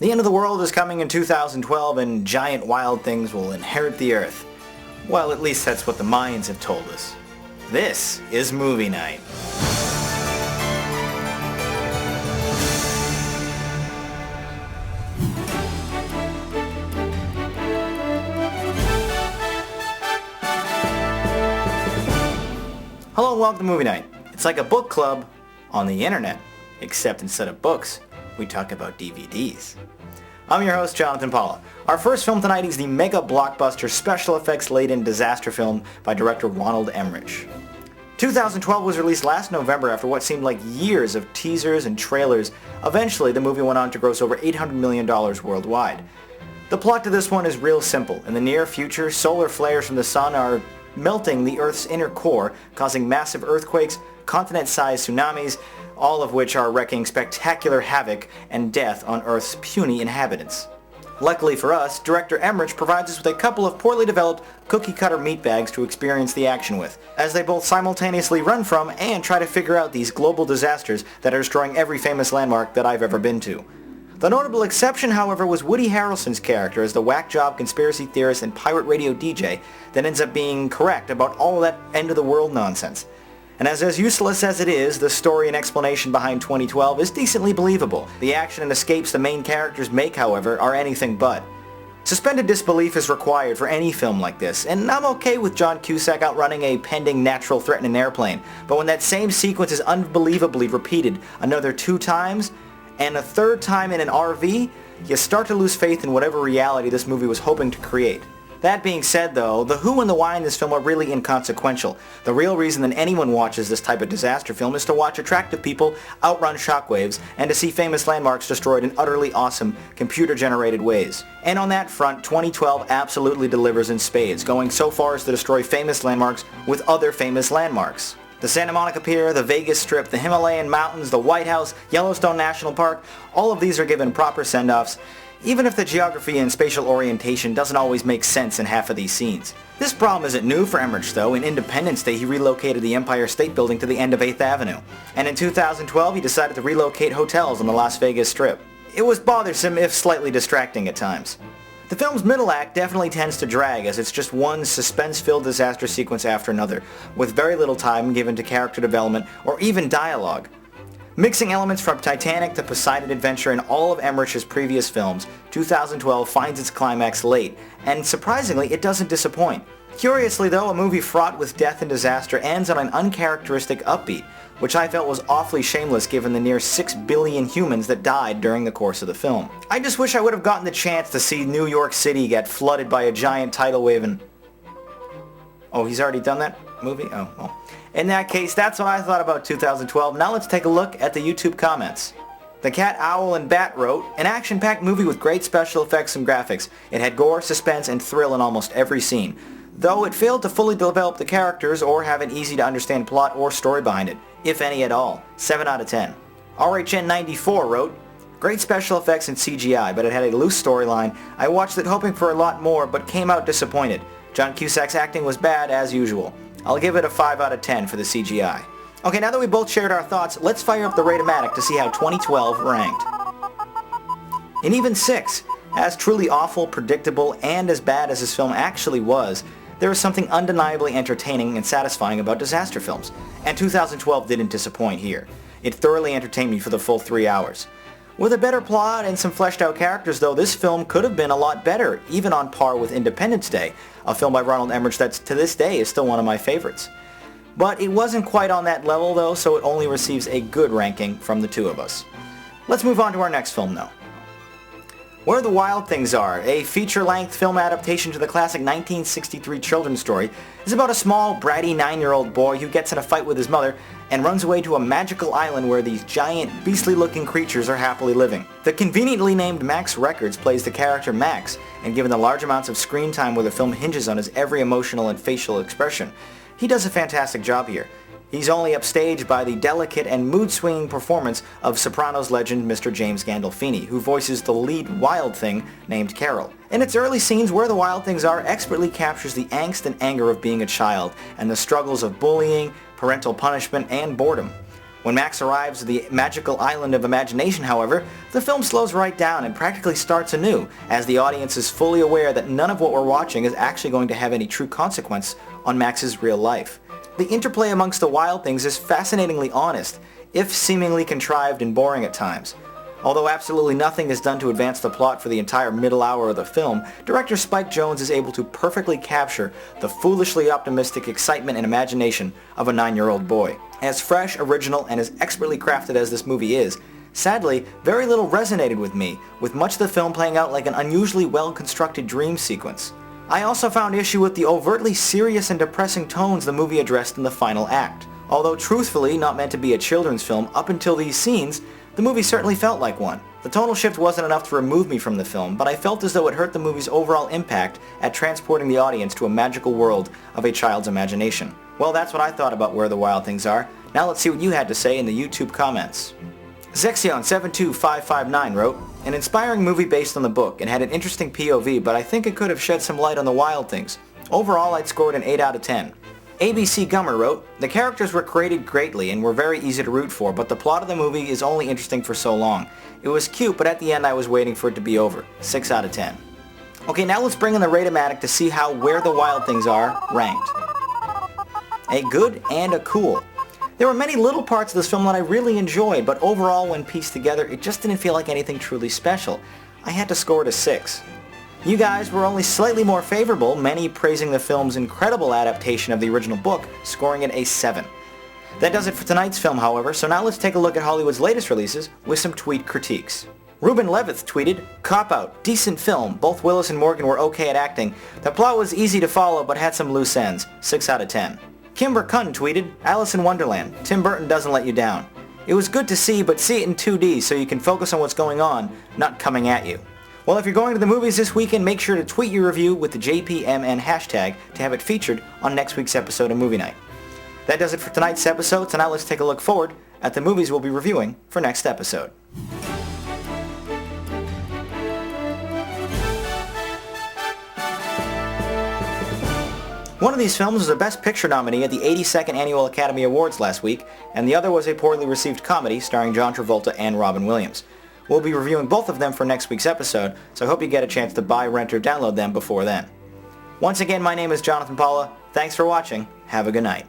The end of the world is coming in 2012 and giant wild things will inherit the earth. Well, at least that's what the Mayans have told us. This is Movie Night. Hello and welcome to Movie Night. It's like a book club on the internet, except instead of books, we talk about DVDs. I'm your host, Jonathan Paula. Our first film tonight is the mega blockbuster special effects laden disaster film by director Roland Emmerich. 2012 was released last November after what seemed like years of teasers and trailers. Eventually, the movie went on to gross over $800 million worldwide. The plot to this one is real simple. In the near future, solar flares from the sun are melting the Earth's inner core, causing massive earthquakes, continent-sized tsunamis, all of which are wreaking spectacular havoc and death on Earth's puny inhabitants. Luckily for us, director Emmerich provides us with a couple of poorly developed cookie-cutter meatbags to experience the action with, as they both simultaneously run from and try to figure out these global disasters that are destroying every famous landmark that I've ever been to. The notable exception, however, was Woody Harrelson's character as the whack-job conspiracy theorist and pirate radio DJ that ends up being correct about all of that end-of-the-world nonsense. And as useless as it is, the story and explanation behind 2012 is decently believable. The action and escapes the main characters make, however, are anything but. Suspended disbelief is required for any film like this, and I'm okay with John Cusack outrunning a pending natural threat in an airplane, but when that same sequence is unbelievably repeated another 2 times, and a 3rd time in an RV, you start to lose faith in whatever reality this movie was hoping to create. That being said though, the who and the why in this film are really inconsequential. The real reason that anyone watches this type of disaster film is to watch attractive people outrun shockwaves and to see famous landmarks destroyed in utterly awesome computer-generated ways. And on that front, 2012 absolutely delivers in spades, going so far as to destroy famous landmarks with other famous landmarks. The Santa Monica Pier, the Vegas Strip, the Himalayan mountains, the White House, Yellowstone National Park, all of these are given proper send-offs, even if the geography and spatial orientation doesn't always make sense in half of these scenes. This problem isn't new for Emmerich though. In Independence Day he relocated the Empire State Building to the end of 8th Avenue. And in 2012 he decided to relocate hotels on the Las Vegas Strip. It was bothersome if slightly distracting at times. The film's middle act definitely tends to drag as it's just one suspense-filled disaster sequence after another, with very little time given to character development or even dialogue. Mixing elements from Titanic to Poseidon Adventure and all of Emmerich's previous films, 2012 finds its climax late, and surprisingly it doesn't disappoint. Curiously though, a movie fraught with death and disaster ends on an uncharacteristic upbeat, which I felt was awfully shameless given the near 6 billion humans that died during the course of the film. I just wish I would have gotten the chance to see New York City get flooded by a giant tidal wave and... Oh, he's already done that movie? Oh, well. In that case, that's what I thought about 2012. Now let's take a look at the YouTube comments. The Cat, Owl, and Bat wrote, an action-packed movie with great special effects and graphics. It had gore, suspense, and thrill in almost every scene, though it failed to fully develop the characters or have an easy-to-understand plot or story behind it, if any at all. 7 out of 10. RHN94 wrote, great special effects and CGI, but it had a loose storyline. I watched it hoping for a lot more, but came out disappointed. John Cusack's acting was bad as usual. I'll give it a 5 out of 10 for the CGI. Okay, now that we both shared our thoughts, let's fire up the Rate-O-Matic to see how 2012 ranked. In even 6, as truly awful, predictable, and as bad as this film actually was, there is something undeniably entertaining and satisfying about disaster films, and 2012 didn't disappoint here. It thoroughly entertained me for the full 3 hours. With a better plot and some fleshed out characters though, this film could have been a lot better, even on par with Independence Day, a film by Roland Emmerich that to this day is still one of my favorites. But it wasn't quite on that level though, so it only receives a good ranking from the two of us. Let's move on to our next film though. Where the Wild Things Are, a feature-length film adaptation to the classic 1963 children's story, is about a small, bratty 9-year-old boy who gets in a fight with his mother and runs away to a magical island where these giant, beastly-looking creatures are happily living. The conveniently named Max Records plays the character Max, and given the large amounts of screen time where the film hinges on his every emotional and facial expression, he does a fantastic job here. He's only upstaged by the delicate and mood-swinging performance of Sopranos legend Mr. James Gandolfini, who voices the lead wild thing named Carol. In its early scenes, Where the Wild Things Are expertly captures the angst and anger of being a child, and the struggles of bullying, parental punishment, and boredom. When Max arrives at the magical island of imagination, however, the film slows right down and practically starts anew, as the audience is fully aware that none of what we're watching is actually going to have any true consequence on Max's real life. The interplay amongst the wild things is fascinatingly honest, if seemingly contrived and boring at times. Although absolutely nothing is done to advance the plot for the entire middle hour of the film, director Spike Jonze is able to perfectly capture the foolishly optimistic excitement and imagination of a 9-year-old boy. As fresh, original, and as expertly crafted as this movie is, sadly, very little resonated with me, with much of the film playing out like an unusually well-constructed dream sequence. I also found issue with the overtly serious and depressing tones the movie addressed in the final act. Although truthfully not meant to be a children's film up until these scenes, the movie certainly felt like one. The tonal shift wasn't enough to remove me from the film, but I felt as though it hurt the movie's overall impact at transporting the audience to a magical world of a child's imagination. Well, that's what I thought about Where the Wild Things Are. Now let's see what you had to say in the YouTube comments. Zexion72559 wrote, "An inspiring movie based on the book and had an interesting POV, but I think it could have shed some light on the wild things. Overall, I'd score it an 8 out of 10. ABC Gummer wrote, "The characters were created greatly and were very easy to root for, but the plot of the movie is only interesting for so long. It was cute, but at the end I was waiting for it to be over. 6 out of 10. Okay, now let's bring in the Rate-O-Matic to see how Where the Wild Things Are ranked. A good and a cool. There were many little parts of this film that I really enjoyed, but overall when pieced together it just didn't feel like anything truly special. I had to score it a 6. You guys were only slightly more favorable, many praising the film's incredible adaptation of the original book, scoring it a 7. That does it for tonight's film, however, so now let's take a look at Hollywood's latest releases with some tweet critiques. Ruben Levith tweeted, "Cop-Out, decent film, both Willis and Morgan were okay at acting. The plot was easy to follow but had some loose ends, 6 out of 10. Kimber Cunn tweeted, "Alice in Wonderland, Tim Burton doesn't let you down. It was good to see, but see it in 2D so you can focus on what's going on, not coming at you." Well, if you're going to the movies this weekend, make sure to tweet your review with the JPMN hashtag to have it featured on next week's episode of Movie Night. That does it for tonight's episode, so now let's take a look forward at the movies we'll be reviewing for next episode. One of these films was a Best Picture nominee at the 82nd Annual Academy Awards last week, and the other was a poorly received comedy starring John Travolta and Robin Williams. We'll be reviewing both of them for next week's episode, so I hope you get a chance to buy, rent, or download them before then. Once again, my name is Jonathan Paula. Thanks for watching. Have a good night.